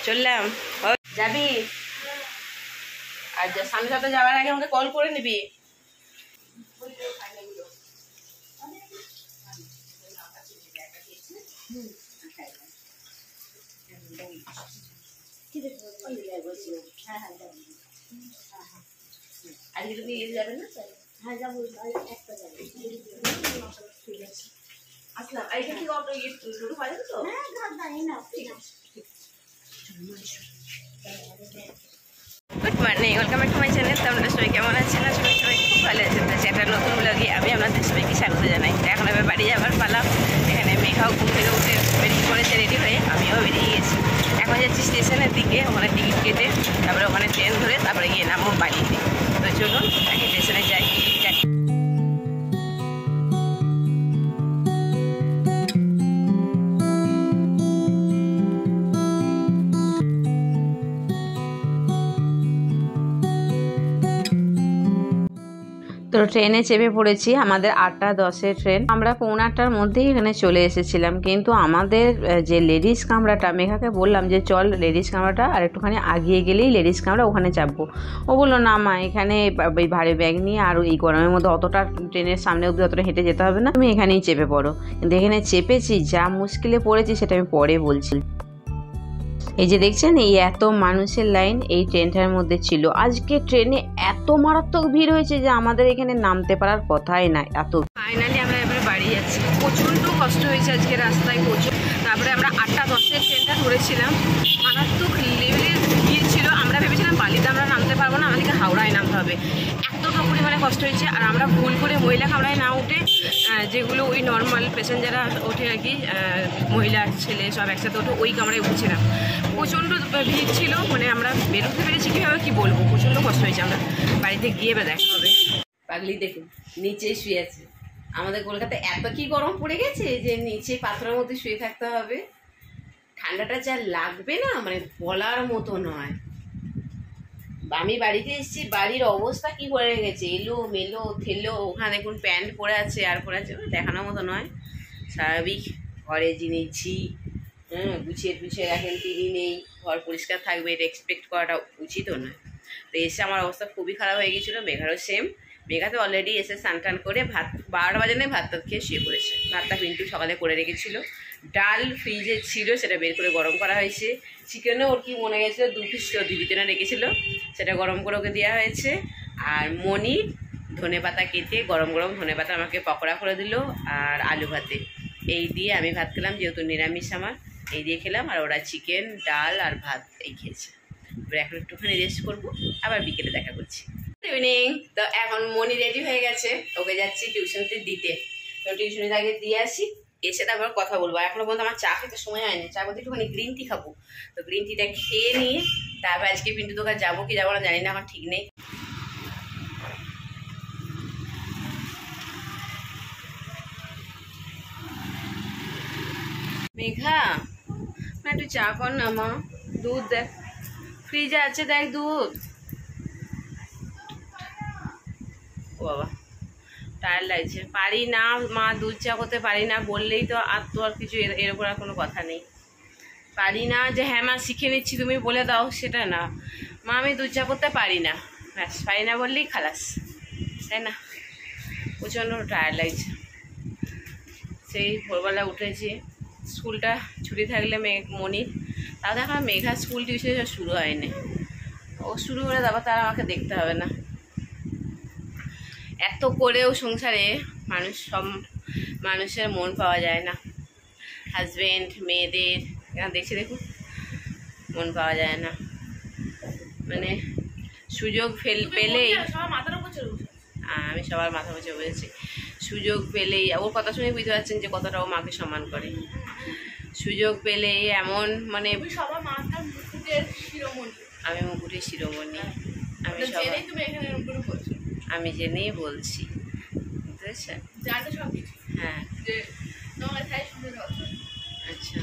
চললাম। যাবি? আর সামনে সাথে যাওয়ার আগে আমাকে কল করে নিবি। আজকে তুমি ইয়ে যাবে না? হ্যাঁ যাবো, একটা যাবে। আসলাম। এইটা কি অটো ইয়ে শুরু হয়ে যাবে তো? হ্যাঁ জানি না, ঠিক আছে। Good morning, welcome back to my channel. আপনারা সবাই কেমন আছেন? আসলে সবাই খুব ভালো আছেন। তো একটা নতুন ব্লগে আমি আপনাদের সবাইকে স্বাগত জানাই। এখন আমি বাড়ি যাবার পালাম। এখানে মেঘাও ঘুম থেকে উঠে বেরিয়ে পড়েছে রেডি হয়ে, আমিও বেরিয়ে গেছি। এখন যাচ্ছি স্টেশনের দিকে, ওখানে টিকিট কেটে তারপরে ওখানে ট্রেন ধরে তারপরে গিয়ে নামবো বাড়িতে। তো চলুন আগে স্টেশনে যাই। তো ট্রেনে চেপে পড়েছি। আমাদের 8:10-এর ট্রেন। আমরা 7:45-টার মধ্যেই এখানে চলে এসেছিলাম, কিন্তু আমাদের যে লেডিস কামরাটা, মেঘাকে বললাম যে চল লেডিস কামরাটা আর একটুখানি আগিয়ে গেলেই লেডিস কামরা, ওখানে চাপবো। ও বললো না মা, এখানে এই ভারী ব্যাগ নিয়ে আর এই গরমের মধ্যে অতটা ট্রেনের সামনে অবধি অতটা হেঁটে যেতে হবে না, তুমি এখানেই চেপে পড়ো। কিন্তু এখানে চেপেছি, যা মুশকিলে পড়েছি সেটা আমি পরে বলছি। এই যে দেখছেন, এই এত মানুষের লাইন এই ট্রেনটার মধ্যে ছিল। আজকে ট্রেনে এত মারাত্মক ভিড় হয়েছে যে আমাদের এখানে নামতে পারার কথাই না। এত ফাইনালি আমরা এবারে বাড়ি যাচ্ছি। প্রচণ্ড কষ্ট হয়েছে আজকে রাস্তায়, প্রচুর। তারপরে আমরা 8:10-এর ট্রেনটা ধরেছিলাম। মারাত্মক লেভেলের ভিড় ছিল। আমরা ভেবেছিলাম বালিতে আমরা নামতে পারবো না, আমাদেরকে হাওড়ায় নামতে হবে। এতটা পরিমাণে কষ্ট হয়েছে। আর আমরা ভুল করে মহিলা কামরায় না উঠে, যেগুলো ওই নর্মাল প্যাসেঞ্জাররা ওঠে আর কি, মহিলা ছেলে সব একসাথে ওঠে, ওই কামরায় উঠেছিলাম। প্রচণ্ড ভিড় ছিল, মানে আমরা বেরোতে পেরেছি কীভাবে কী বলবো, প্রচণ্ড কষ্ট হয়েছে। আমরা বাড়িতে গিয়ে এবার দেখা হবে। পাগলি দেখুন নিচেই শুয়ে আছে। আমাদের কলকাতায় এত কি গরম পড়ে গেছে যে নিচে পাথরের মধ্যে শুয়ে থাকতে হবে। ঠান্ডাটা যা লাগবে না, মানে বলার মতো নয়। আমি বাড়িতে এসেছি, বাড়ির অবস্থা কি করে গেছে, এলো মেলো থেলো। ওখানে দেখুন প্যান্ট পরে আছে আর পরে আছে, দেখানোর মতো নয়। স্বাভাবিক ঘরে যিনি ঝি গুছিয়ে টুছিয়ে রাখেন তিনি নেই, ঘর পরিষ্কার থাকবে এটা এক্সপেক্ট করাটা উচিতও নয়। তো এসে আমার অবস্থা খুবই খারাপ হয়ে গেছিলো। মেঘারও সেম। মেঘা তো অলরেডি এসে স্নান টান করে ভাত 12টা বাজে নেই ভাত খেয়ে শুয়ে পড়েছে। ভাতটা পিন্টু সকালে করে রেখেছিল। ডাল ফ্রিজে ছিল, সেটা বের করে গরম করা হয়েছে। চিকেনও ওর কি মনে গেছিলো 2 পিস দিদিতেনা রেখেছিলো, সেটা গরম করে ওকে দেওয়া হয়েছে। আর মনি ধনে পাতা কেটে গরম গরম ধনে পাতা আমাকে পকোড়া করে দিল, আর আলু ভাতে। এই দিয়ে আমি ভাত খেলাম, যেহেতু নিরামিষ আমার, এই দিয়ে খেলাম। আর ওরা চিকেন ডাল আর ভাত এই খেয়েছে। এবার এখন একটুখানি রেস্ট করবো, আবার বিকেলে দেখা করছি। Good evening. তো এখন মনি রেডি হয়ে গেছে, ওকে যাচ্ছি টিউশনতে দিতে। তো টিউশনের আগে দিয়ে আসি, এসে তারপর কথা বলবো। এখনো পর্যন্ত আমার চা খেতে সময় হয়নি। চা বলতে একটুখানি গ্রিন টি খাবো। তো গ্রিন টিটা খেয়ে নিয়ে তারপর আজকে পিন্টু দোকান যাবো কি যাবো না জানি না, আমার ঠিক নেই। মেঘা না একটু চা কর না মা, দুধ দেখ ফ্রিজে আছে, দেখ দুধ। ও বাবা টায়ার লাগছে, পারি না মা, দুধ চা করতে পারি না বললেই তো আর তো আর কিছু এর উপর আর কোনো কথা নেই। পারি না যে হ্যাঁ মা শিখে নিচ্ছি তুমি বলে দাও, সেটা না মা, আমি দুধ চা করতে পারি না, ব্যাস পারি না বললেই খালাস, তাই না? প্রচণ্ড টায়ার লাগছে। সেই ভোরবেলা উঠেছি, স্কুলটা ছুটি থাকলে মনির, তাও দেখা মেঘা স্কুল টিউশন শুরু হয়নি। ও শুরু হলে তারপর তারা আমাকে দেখতে হবে না। এত করেও সংসারে সব মানুষের মন পাওয়া যায় না। হাজব্যান্ড মেয়েদের দেখছি দেখুন, মন পাওয়া যায় না। মানে সুযোগ পেলেই, আমি সবার মাথা মুছে বলেছি, সুযোগ পেলেই, ওর কথা শুনে বুঝতে পারছেন যে কতটা ও মাকে সম্মান করে। সুযোগ পেলেই এমন, মানে আমি মুকুটের শিরোমণি, আমি জেনেই বলছি, বুঝেছেন? হ্যাঁ আচ্ছা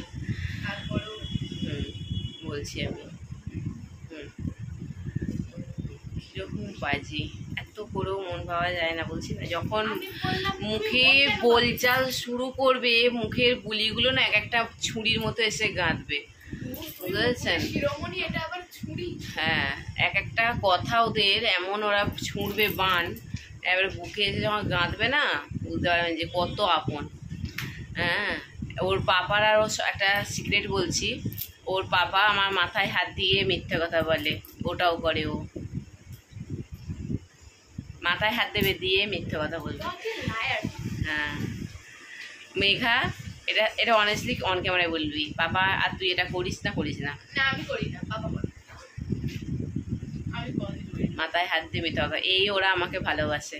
বলছি আমি, কিরকম বাজি, এত করেও মন পাওয়া যায় না, বলছি না। যখন মুখে বলচাল শুরু করবে, মুখের বুলিগুলো না এক একটা ছুরির মতো এসে গাঁথবে। বুঝেছেন? হ্যাঁ, এক একটা কথা ওদের এমন, ওরা ছুঁড়বে বান, এবার বুকে এসে যখন গাঁথবে না, বুঝতে পারবেন যে কত আপন। হ্যাঁ, ওর পাপার আর একটা সিক্রেট বলছি, ওর পাপা আমার মাথায় হাত দিয়ে মিথ্যে কথা বলে, ওটাও করে ও, মাথায় হাত দেবে দিয়ে মিথ্যে কথা বলবে। হ্যাঁ মেঘা, এটা এটা অনেস্টলি অন ক্যামেরায় বলবি, পাপা আর তুই এটা করিস না? করিস না? না আমি করি না, পাপা করে। আমি মাথায় হাত দিয়ে মিথ্যে কথা, এই ওরা আমাকে ভালোবাসে,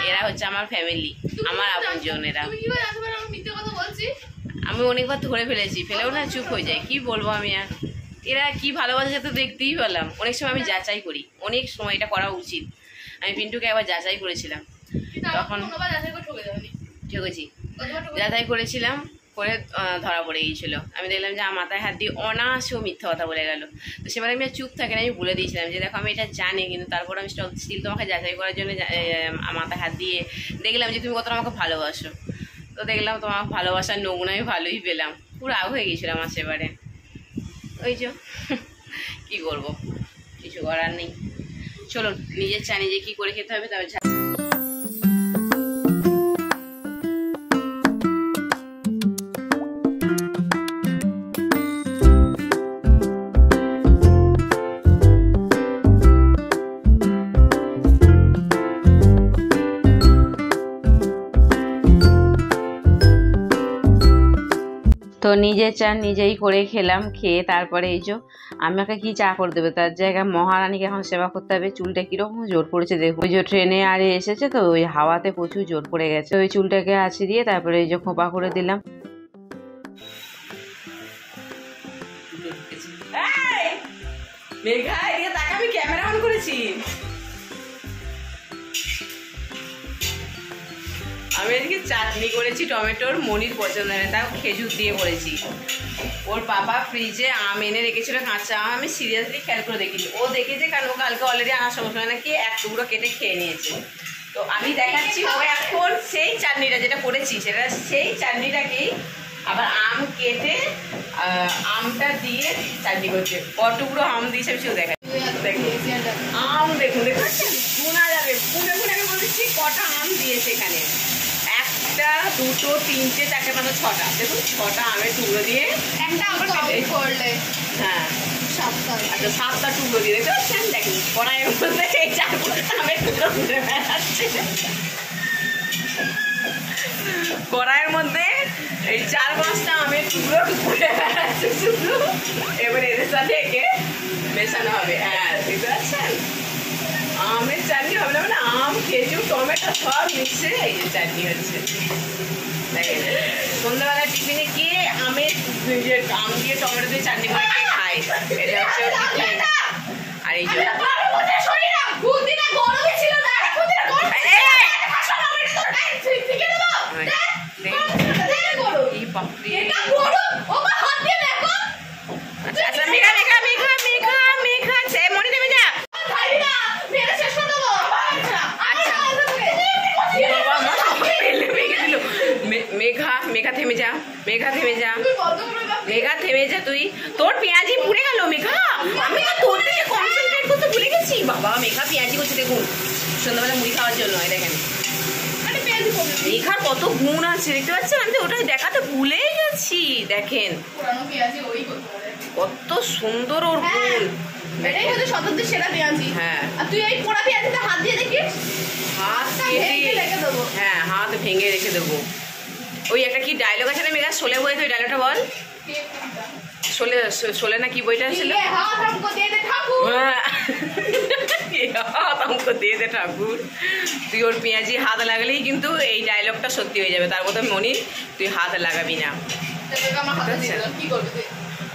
এরা হচ্ছে আমার ফ্যামিলি, আমার আপনজন এরা। তুমি কি করে জানতে পারো আমি মিথ্যে কথা বলছি? আমি অনেকবার ধরে ফেলেছি, ফেলেও না চুপ হয়ে যায়, কি বলবো আমি আর। এরা কি ভালোবাসে তো দেখতেই পেলাম। অনেক সময় আমি যাচাই করি, অনেক সময় এটা করা উচিত। আমি পিন্টুকে একবার যাচাই করেছিলাম, তখন ঠকেছি, যাচাই করেছিলাম, করে ধরা পড়ে গিয়েছিল। আমি দেখলাম যে আমার মাথায় হাত দিয়ে অনায়াসেও মিথ্যা কথা বলে গেল। তো সেবার আমি আর চুপ থাকি না, আমি বলে দিয়েছিলাম যে দেখো আমি এটা জানি, কিন্তু তারপর আমি স্টিল তোমাকে যাচাই করার জন্য মাথায় হাত দিয়ে দেখলাম যে তুমি কতটা আমাকে ভালোবাসো। তো দেখলাম তোমার ভালোবাসার নমুনা আমি ভালোই পেলাম, পুরো আগ হয়ে গিয়েছিলাম আমার সেবারে। ওই যে কী করবো, কিছু করার নেই। চলুন, নিজের চা নিজে কী করে খেতে হবে তবে। তো নিজের চা নিজেই করে খেলাম, খেয়ে তারপরে এই যে আমাকে কি চা করে দেবে, তার জায়গায় মহারানীকে এখন সেবা করতে হবে। চুলটা কিরকম জোর পড়েছে দেখো, ওই যে ট্রেনে আরে এসেছে তো ওই হাওয়াতে প্রচুর জোর পড়ে গেছে। ওই চুলটাকে আছি দিয়ে তারপরে এই যে খোপা করে দিলাম। মেঘা এদিকে তাকা, আমি ক্যামেরা অন করেছি। আমি আজকে চাটনি করেছি টমেটোর, মনির পছন্দের, তাও খেজুর দিয়ে করেছি। ওর পাপা ফ্রিজে আম এনে রেখেছিল, কাঁচা আম, আমি সিরিয়াসলি খেয়াল করে দেখিনি। ও দেখেছে কারণ ও কালকে অলরেডি আনার সময় নাকি এক টুকরো কেটে খেয়ে নিয়েছে। তো আমি দেখাচ্ছি ও এখন সেই চাটনিটা যেটা করেছি সেটা সেই চাটনিটাকেই আবার আম কেটে আমটা দিয়ে চাটনি করছে। কটুকরো আম দিয়েছে আমি শুধু দেখাচ্ছি, আম দেখুন, দেখুন শোনা যাবে, পুনে পুনে আমি বলেছি কটা আম দিয়েছে এখানে, একটা দুটো তিনটে চারটে পাঁচটা ছটা, দেখুন ছটা আমের টুকরো দিয়ে একটা আবার করলে। হ্যাঁ আচ্ছা, 7টা টুকরো দিয়ে দেখতে পাচ্ছেন, দেখুন কড়াইয়ের মধ্যে এই 4-5টা আমের টুকরো ঘুরে বেড়াচ্ছে, কড়াইয়ের মধ্যে এই 4-5টা আমের টুকরো ঘুরে বেড়াচ্ছে শুধু। এবারে এদের সাথে একে মেশানো হবে। হ্যাঁ দেখতে পাচ্ছেন, আমের চাটনি হবে না, মানে আম খেজুর টমেটো সব মিশে এই যে চাটনি হচ্ছে। দেখেন সন্ধ্যাবেলা টিফিনে গিয়ে আমের আম দিয়ে টমেটো দিয়ে চাটনি করে কে খায়, এটা হচ্ছে টিফিন। আর এই যে আচ্ছা মেঘা মেঘা মেঘা মেঘা মেঘা মনে দেবে যা। মেঘা মেঘা থেমে যা, মেঘা থেমে যা, মেঘা থেমে যা, তুই তোর পেঁয়াজি পুড়ে গেল মেঘা, আমি তো তোর দিকে কনসেন্ট্রেট করতে ভুলে গেছি। বাবা মেঘা পেঁয়াজি করছে দেখুন সন্ধ্যাবেলা মুড়ি খাওয়ার জন্য। দেখেন মেঘার কত গুণ আছে দেখতে পাচ্ছেন, আমি তো ওটা দেখাতে ভুলেই গেছি। দেখেন কত সুন্দর ওর গুণ। হ্যাঁ হ্যাঁ হাত ভেঙে রেখে দেবো। ওই একটা কি ডায়লগ আছে না মেঘা, শোলে বইতে, ওই ডায়লগটা বল। শোলে শোলে না কি বইটা ছিল, দিয়ে দে ঠাকুর। তুই ওর পেঁয়াজি হাত লাগালেই কিন্তু এই ডায়লগটা সত্যি হয়ে যাবে। তার মতো মনি তুই হাত লাগাবি না।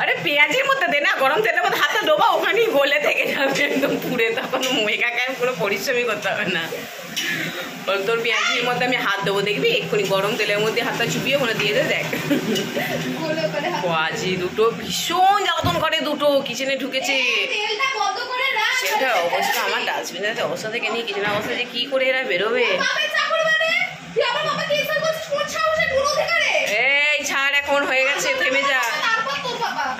আরে পেঁয়াজির মধ্যে দে না, গরম তেলের মধ্যে হাতটা ডোবা, ওখানেই গলে থেকে যাবে একদম পুড়ে, তখন মেঘাকে পুরো পরিশ্রমই করতে হবে না। তোর পেঁয়াজির মধ্যে আমি হাত দেবো, দেখবি এক্ষুনি গরম তেলের মধ্যে হাতটা চুপিয়ে মনে দিয়ে দে। দেখ পেঁয়াজি দুটো ভীষণ জ্বালাতন করে, দুটো কিচেনে ঢুকেছে। সেটা অবস্থা আমার ডাস্টবিনের অবস্থা থেকে নিয়ে কিচেনের অবস্থা যে কি করে এরা বেরোবে। এই ছাড়, এখন হয়ে গেছে, থেমে যা।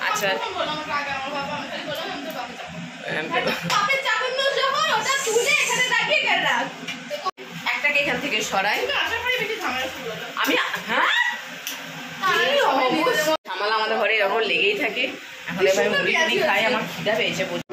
আচ্ছা আচ্ছা তখন বললাম ওটা আগে আমার বাবা, আমি খালি বললাম আমি তো বাপের চাকর। বাপের চাকর নয় যখন, ওটা তুলে এখানে রাখি কেন রাখ? একটাকে এখান থেকে সরাই। তুমি আসার পরে বেশি ঝামেলা শুরু হলো। আমি হ্যাঁ ঝামেলা আমাদের ঘরে এরকম লেগেই থাকে। এখন এবার মুড়ি টুড়ি খাই, আমার খিদা পেয়েছে প্রচুর।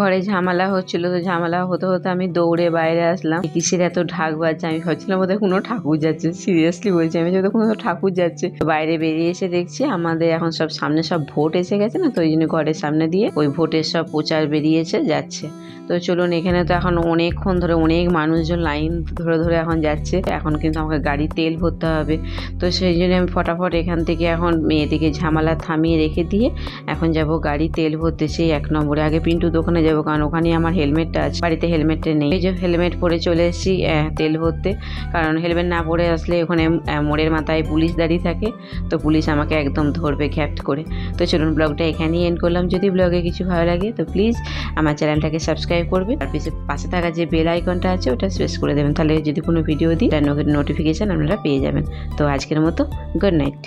ঘরে ঝামেলা হচ্ছিল, তো ঝামেলা হতে হতে আমি দৌড়ে বাইরে আসলাম। কিসের এত ঢাক বাজছে, আমি ভাবছিলাম বোধহয় কোনো ঠাকুর যাচ্ছে, সিরিয়াসলি বলছি আমি যদি কোনো ঠাকুর যাচ্ছে। বাইরে বেরিয়ে এসে দেখছি আমাদের এখন সব সামনে সব ভোট এসে গেছে না, তো ওই জন্য ঘরের সামনে দিয়ে ওই ভোটের সব প্রচার বেরিয়েছে যাচ্ছে। তো চলুন, এখানে তো এখন অনেকক্ষণ ধরে অনেক মানুষজন লাইন ধরে ধরে এখন যাচ্ছে। এখন কিন্তু আমাকে গাড়ি তেল ভরতে হবে, তো সেই জন্য আমি ফটাফট এখান থেকে এখন মেয়েটিকে ঝামেলা থামিয়ে রেখে দিয়ে এখন যাব গাড়ি তেল ভরতে। সেই 1 নম্বরে আগে পিন্টু দোকানে যাবো, কারণ ওখানে আমার হেলমেটটা আছে, বাড়িতে হেলমেটটা নেই। এই যে হেলমেট পরে চলে এসেছি তেল ভরতে, কারণ হেলমেট না পরে আসলে ওখানে মোড়ের মাথায় পুলিশ দাঁড়িয়ে থাকে, তো পুলিশ আমাকে একদম ধরবে ঘ্যাপ্ট করে। তো চলুন, ব্লগটা এখানেই এন্ড করলাম। যদি ব্লগে কিছু ভালো লাগে তো প্লিজ আমার চ্যানেলটাকে সাবস্ক্রাইব করবেন, আর পাশে থাকা যে বেল আইকনটা আছে ওটা প্রেস করে দেবেন, তাহলে যদি কোনো ভিডিও দিই তার নোটিফিকেশান আপনারা পেয়ে যাবেন। তো আজকের মতো গুড নাইট।